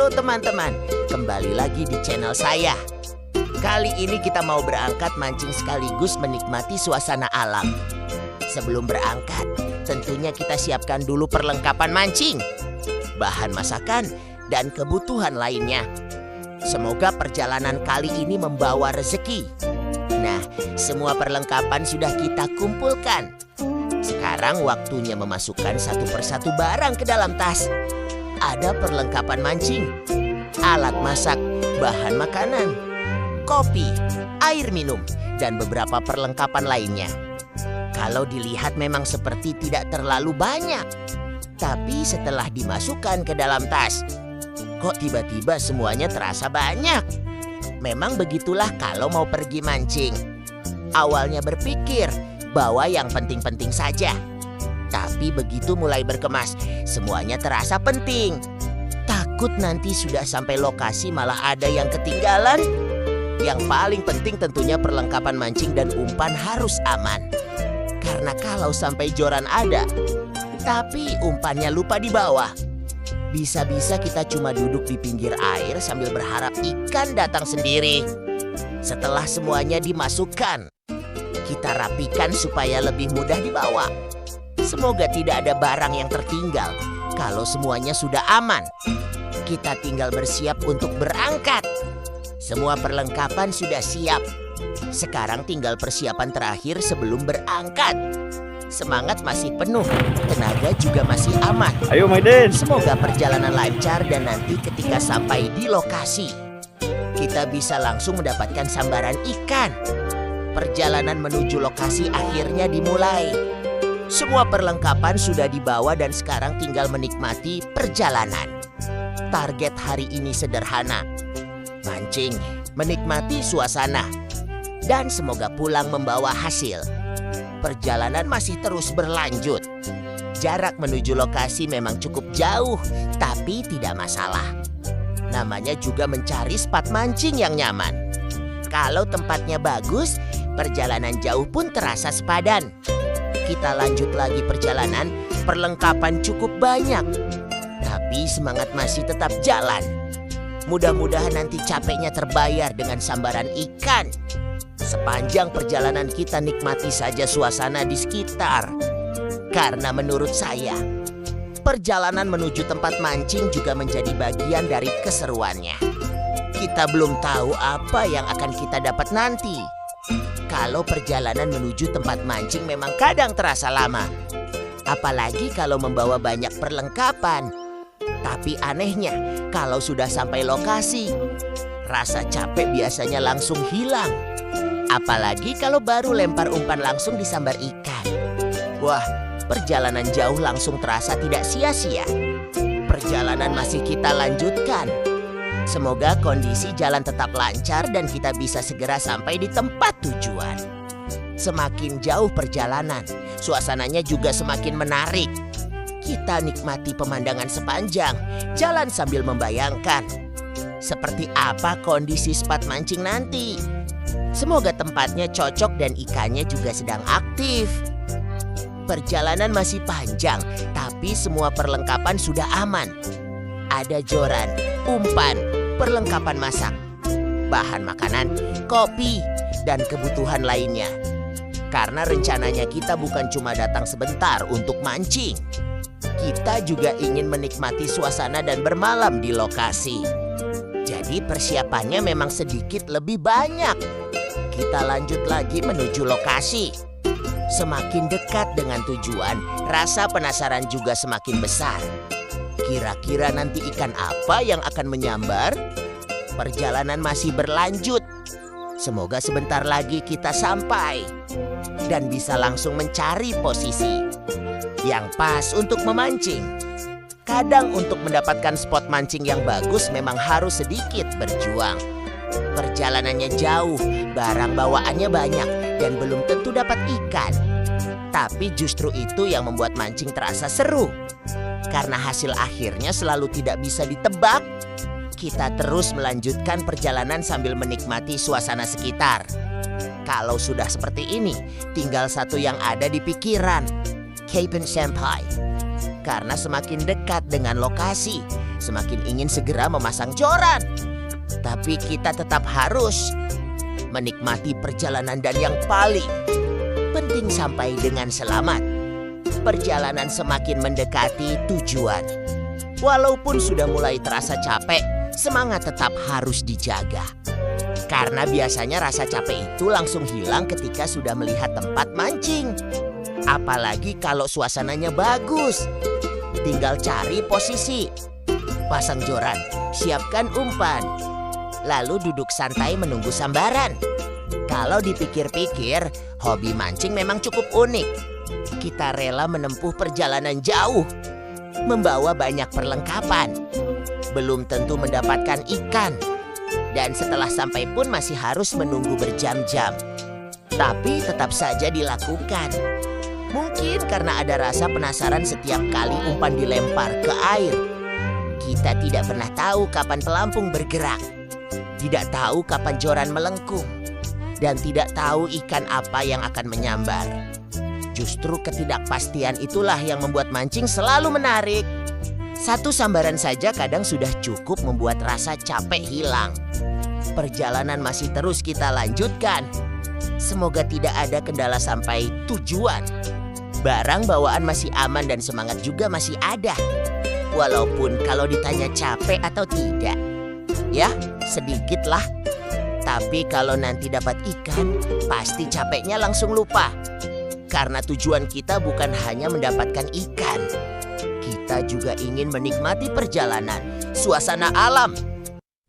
Halo teman-teman, kembali lagi di channel saya. Kali ini kita mau berangkat mancing sekaligus menikmati suasana alam. Sebelum berangkat, tentunya kita siapkan dulu perlengkapan mancing, bahan masakan, dan kebutuhan lainnya. Semoga perjalanan kali ini membawa rezeki. Nah, semua perlengkapan sudah kita kumpulkan. Sekarang waktunya memasukkan satu persatu barang ke dalam tas. Ada perlengkapan mancing, alat masak, bahan makanan, kopi, air minum, dan beberapa perlengkapan lainnya. Kalau dilihat memang seperti tidak terlalu banyak. Tapi setelah dimasukkan ke dalam tas, kok tiba-tiba semuanya terasa banyak. Memang begitulah kalau mau pergi mancing. Awalnya berpikir bawa yang penting-penting saja. Tapi begitu mulai berkemas, semuanya terasa penting. Takut nanti sudah sampai lokasi malah ada yang ketinggalan. Yang paling penting tentunya perlengkapan mancing dan umpan harus aman. Karena kalau sampai joran ada, tapi umpannya lupa dibawa, bisa-bisa kita cuma duduk di pinggir air sambil berharap ikan datang sendiri. Setelah semuanya dimasukkan, kita rapikan supaya lebih mudah dibawa. Semoga tidak ada barang yang tertinggal. Kalau semuanya sudah aman, kita tinggal bersiap untuk berangkat. Semua perlengkapan sudah siap. Sekarang tinggal persiapan terakhir sebelum berangkat. Semangat masih penuh, tenaga juga masih aman. Ayo Maiden. Semoga perjalanan lancar dan nanti ketika sampai di lokasi, kita bisa langsung mendapatkan sambaran ikan. Perjalanan menuju lokasi akhirnya dimulai. Semua perlengkapan sudah dibawa dan sekarang tinggal menikmati perjalanan. Target hari ini sederhana: mancing, menikmati suasana, dan semoga pulang membawa hasil. Perjalanan masih terus berlanjut. Jarak menuju lokasi memang cukup jauh, tapi tidak masalah. Namanya juga mencari spot mancing yang nyaman. Kalau tempatnya bagus, perjalanan jauh pun terasa sepadan. Kita lanjut lagi perjalanan, perlengkapan cukup banyak. Tapi semangat masih tetap jalan. Mudah-mudahan nanti capeknya terbayar dengan sambaran ikan. Sepanjang perjalanan kita nikmati saja suasana di sekitar. Karena menurut saya, perjalanan menuju tempat mancing juga menjadi bagian dari keseruannya. Kita belum tahu apa yang akan kita dapat nanti. Kalau perjalanan menuju tempat mancing memang kadang terasa lama. Apalagi kalau membawa banyak perlengkapan. Tapi anehnya, kalau sudah sampai lokasi, rasa capek biasanya langsung hilang. Apalagi kalau baru lempar umpan langsung disambar ikan. Wah, perjalanan jauh langsung terasa tidak sia-sia. Perjalanan masih kita lanjutkan. Semoga kondisi jalan tetap lancar dan kita bisa segera sampai di tempat tujuan. Semakin jauh perjalanan, suasananya juga semakin menarik. Kita nikmati pemandangan sepanjang jalan sambil membayangkan seperti apa kondisi spot mancing nanti. Semoga tempatnya cocok dan ikannya juga sedang aktif. Perjalanan masih panjang, tapi semua perlengkapan sudah aman. Ada joran, umpan, perlengkapan masak, bahan makanan, kopi, dan kebutuhan lainnya. Karena rencananya kita bukan cuma datang sebentar untuk mancing. Kita juga ingin menikmati suasana dan bermalam di lokasi. Jadi persiapannya memang sedikit lebih banyak. Kita lanjut lagi menuju lokasi. Semakin dekat dengan tujuan, rasa penasaran juga semakin besar. Kira-kira nanti ikan apa yang akan menyambar? Perjalanan masih berlanjut. Semoga sebentar lagi kita sampai dan bisa langsung mencari posisi yang pas untuk memancing. Kadang untuk mendapatkan spot mancing yang bagus memang harus sedikit berjuang. Perjalanannya jauh, barang bawaannya banyak, dan belum tentu dapat ikan. Tapi justru itu yang membuat mancing terasa seru. Karena hasil akhirnya selalu tidak bisa ditebak, kita terus melanjutkan perjalanan sambil menikmati suasana sekitar. Kalau sudah seperti ini, tinggal satu yang ada di pikiran: Kapen Senpai. Karena semakin dekat dengan lokasi, semakin ingin segera memasang joran. Tapi kita tetap harus menikmati perjalanan dan yang paling penting sampai dengan selamat. Perjalanan semakin mendekati tujuan. Walaupun sudah mulai terasa capek, semangat tetap harus dijaga. Karena biasanya rasa capek itu langsung hilang ketika sudah melihat tempat mancing. Apalagi kalau suasananya bagus. Tinggal cari posisi, pasang joran, siapkan umpan, lalu duduk santai menunggu sambaran. Kalau dipikir-pikir, hobi mancing memang cukup unik. Kita rela menempuh perjalanan jauh, membawa banyak perlengkapan, belum tentu mendapatkan ikan. Dan setelah sampai pun masih harus menunggu berjam-jam. Tapi tetap saja dilakukan. Mungkin karena ada rasa penasaran setiap kali umpan dilempar ke air. Kita tidak pernah tahu kapan pelampung bergerak, tidak tahu kapan joran melengkung, dan tidak tahu ikan apa yang akan menyambar. Justru ketidakpastian itulah yang membuat mancing selalu menarik. Satu sambaran saja kadang sudah cukup membuat rasa capek hilang. Perjalanan masih terus kita lanjutkan. Semoga tidak ada kendala sampai tujuan. Barang bawaan masih aman dan semangat juga masih ada. Walaupun kalau ditanya capek atau tidak, ya sedikit lah. Tapi kalau nanti dapat ikan, pasti capeknya langsung lupa. Karena tujuan kita bukan hanya mendapatkan ikan. Kita juga ingin menikmati perjalanan, suasana alam,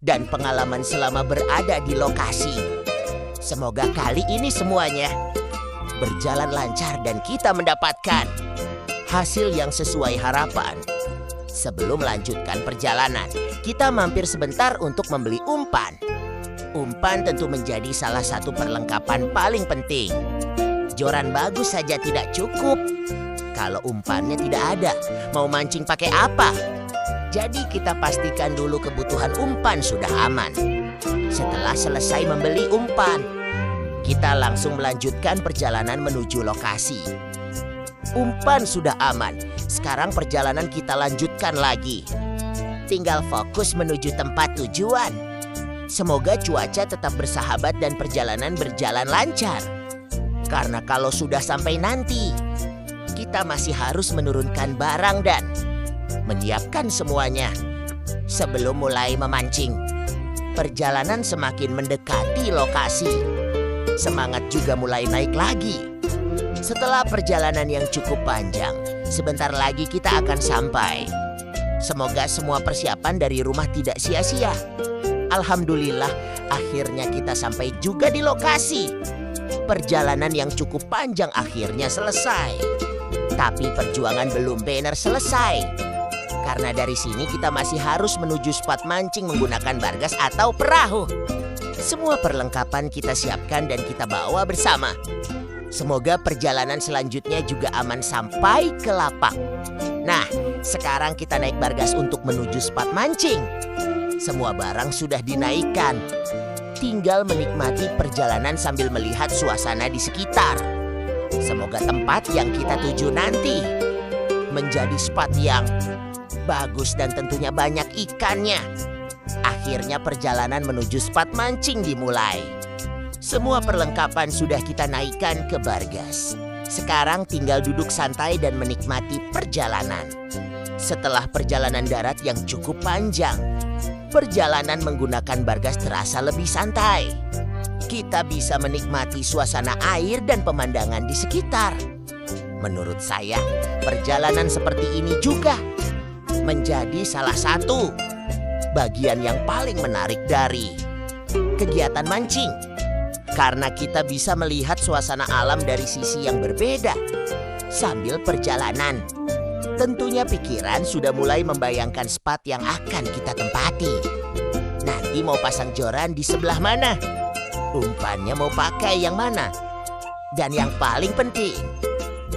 dan pengalaman selama berada di lokasi. Semoga kali ini semuanya berjalan lancar dan kita mendapatkan hasil yang sesuai harapan. Sebelum melanjutkan perjalanan, kita mampir sebentar untuk membeli umpan. Umpan tentu menjadi salah satu perlengkapan paling penting. Joran bagus saja tidak cukup kalau umpannya tidak ada. Mau mancing pakai apa? Jadi kita pastikan dulu kebutuhan umpan sudah aman. Setelah selesai membeli umpan, kita langsung melanjutkan perjalanan menuju lokasi. Umpan sudah aman, sekarang perjalanan kita lanjutkan lagi. Tinggal fokus menuju tempat tujuan. Semoga cuaca tetap bersahabat dan perjalanan berjalan lancar. Karena kalau sudah sampai nanti, kita masih harus menurunkan barang dan menyiapkan semuanya sebelum mulai memancing. Perjalanan semakin mendekati lokasi. Semangat juga mulai naik lagi. Setelah perjalanan yang cukup panjang, sebentar lagi kita akan sampai. Semoga semua persiapan dari rumah tidak sia-sia. Alhamdulillah, akhirnya kita sampai juga di lokasi. Perjalanan yang cukup panjang akhirnya selesai. Tapi perjuangan belum benar selesai. Karena dari sini kita masih harus menuju spot mancing menggunakan bargas atau perahu. Semua perlengkapan kita siapkan dan kita bawa bersama. Semoga perjalanan selanjutnya juga aman sampai ke lapak. Nah, sekarang kita naik bargas untuk menuju spot mancing. Semua barang sudah dinaikkan. Tinggal menikmati perjalanan sambil melihat suasana di sekitar. Semoga tempat yang kita tuju nanti menjadi spot yang bagus dan tentunya banyak ikannya. Akhirnya perjalanan menuju spot mancing dimulai. Semua perlengkapan sudah kita naikkan ke bargas. Sekarang tinggal duduk santai dan menikmati perjalanan. Setelah perjalanan darat yang cukup panjang, perjalanan menggunakan bargas terasa lebih santai. Kita bisa menikmati suasana air dan pemandangan di sekitar. Menurut saya, perjalanan seperti ini juga menjadi salah satu bagian yang paling menarik dari kegiatan mancing. Karena kita bisa melihat suasana alam dari sisi yang berbeda sambil perjalanan. Tentunya pikiran sudah mulai membayangkan spot yang akan kita tempati. Nanti mau pasang joran di sebelah mana? Umpannya mau pakai yang mana? Dan yang paling penting,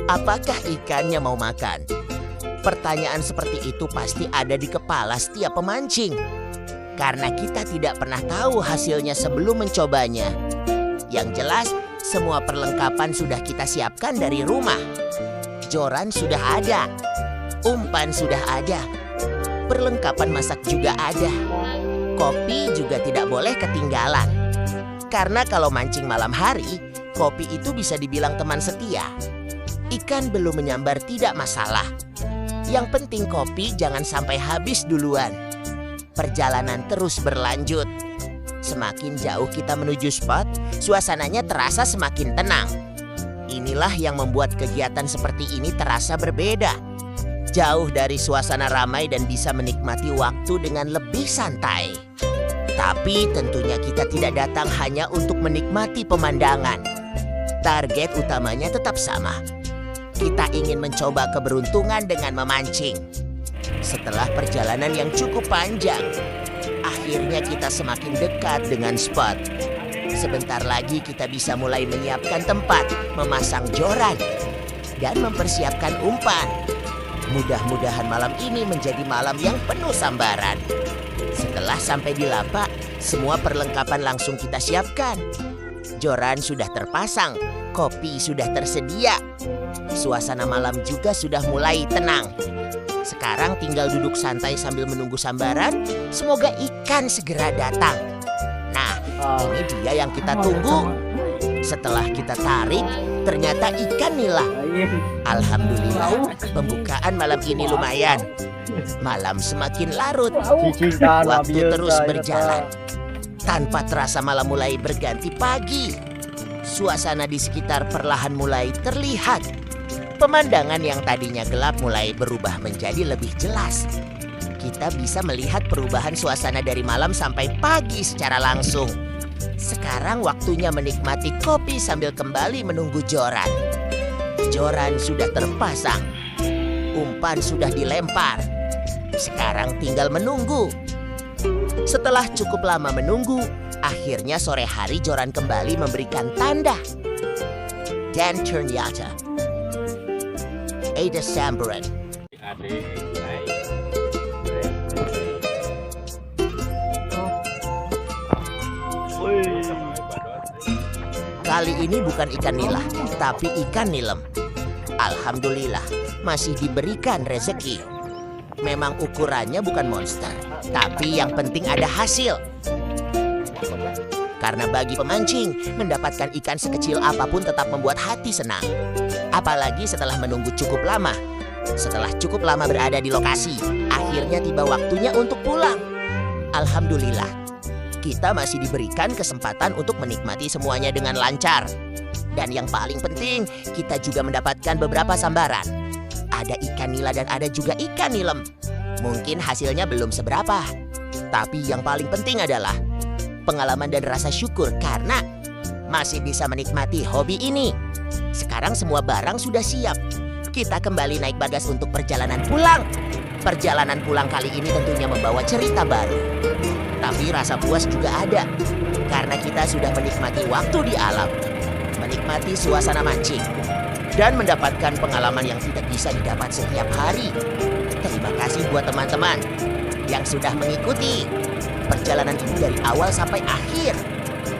apakah ikannya mau makan? Pertanyaan seperti itu pasti ada di kepala setiap pemancing. Karena kita tidak pernah tahu hasilnya sebelum mencobanya. Yang jelas, semua perlengkapan sudah kita siapkan dari rumah. Joran sudah ada. Umpan sudah ada. Perlengkapan masak juga ada. Kopi juga tidak boleh ketinggalan. Karena kalau mancing malam hari, kopi itu bisa dibilang teman setia. Ikan belum menyambar tidak masalah. Yang penting kopi jangan sampai habis duluan. Perjalanan terus berlanjut. Semakin jauh kita menuju spot, suasananya terasa semakin tenang. Inilah yang membuat kegiatan seperti ini terasa berbeda. Jauh dari suasana ramai dan bisa menikmati waktu dengan lebih santai. Tapi tentunya kita tidak datang hanya untuk menikmati pemandangan. Target utamanya tetap sama. Kita ingin mencoba keberuntungan dengan memancing. Setelah perjalanan yang cukup panjang, akhirnya kita semakin dekat dengan spot. Sebentar lagi kita bisa mulai menyiapkan tempat, memasang joran, dan mempersiapkan umpan. Mudah-mudahan malam ini menjadi malam yang penuh sambaran. Setelah sampai di lapak, semua perlengkapan langsung kita siapkan. Joran sudah terpasang, kopi sudah tersedia. Suasana malam juga sudah mulai tenang. Sekarang tinggal duduk santai sambil menunggu sambaran. Semoga ikan segera datang. Nah, ini dia yang kita tunggu. Setelah kita tarik, ternyata ikan nila. Alhamdulillah, pembukaan malam ini lumayan. Malam semakin larut, waktu terus berjalan. Tanpa terasa malam mulai berganti pagi. Suasana di sekitar perlahan mulai terlihat. Pemandangan yang tadinya gelap mulai berubah menjadi lebih jelas. Kita bisa melihat perubahan suasana dari malam sampai pagi secara langsung. Sekarang waktunya menikmati kopi sambil kembali menunggu joran. Joran sudah terpasang. Umpan sudah dilempar. Sekarang tinggal menunggu. Setelah cukup lama menunggu, akhirnya sore hari joran kembali memberikan tanda. Dan ternyata ada sambaran. Kali ini bukan ikan nila, tapi ikan nilem. Alhamdulillah, masih diberikan rezeki. Memang ukurannya bukan monster, tapi yang penting ada hasil. Karena bagi pemancing, mendapatkan ikan sekecil apapun tetap membuat hati senang. Apalagi setelah menunggu cukup lama. Setelah cukup lama berada di lokasi, akhirnya tiba waktunya untuk pulang. Alhamdulillah, kita masih diberikan kesempatan untuk menikmati semuanya dengan lancar. Dan yang paling penting, kita juga mendapatkan beberapa sambaran. Ada ikan nila dan ada juga ikan nilem. Mungkin hasilnya belum seberapa. Tapi yang paling penting adalah pengalaman dan rasa syukur karena masih bisa menikmati hobi ini. Sekarang semua barang sudah siap. Kita kembali naik bagas untuk perjalanan pulang. Perjalanan pulang kali ini tentunya membawa cerita baru. Tapi rasa puas juga ada. Karena kita sudah menikmati waktu di alam. Menikmati suasana mancing. Dan mendapatkan pengalaman yang tidak bisa didapat setiap hari. Terima kasih buat teman-teman yang sudah mengikuti perjalanan ini dari awal sampai akhir.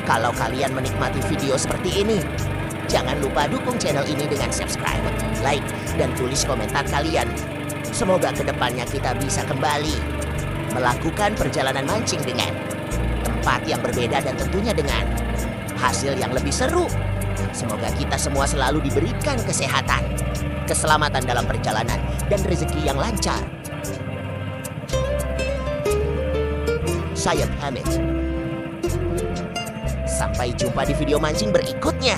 Kalau kalian menikmati video seperti ini, jangan lupa dukung channel ini dengan subscribe, like, dan tulis komentar kalian. Semoga kedepannya kita bisa kembali melakukan perjalanan mancing dengan tempat yang berbeda dan tentunya dengan hasil yang lebih seru. Semoga kita semua selalu diberikan kesehatan, keselamatan dalam perjalanan, dan rezeki yang lancar. Saya pamit. Sampai jumpa di video mancing berikutnya.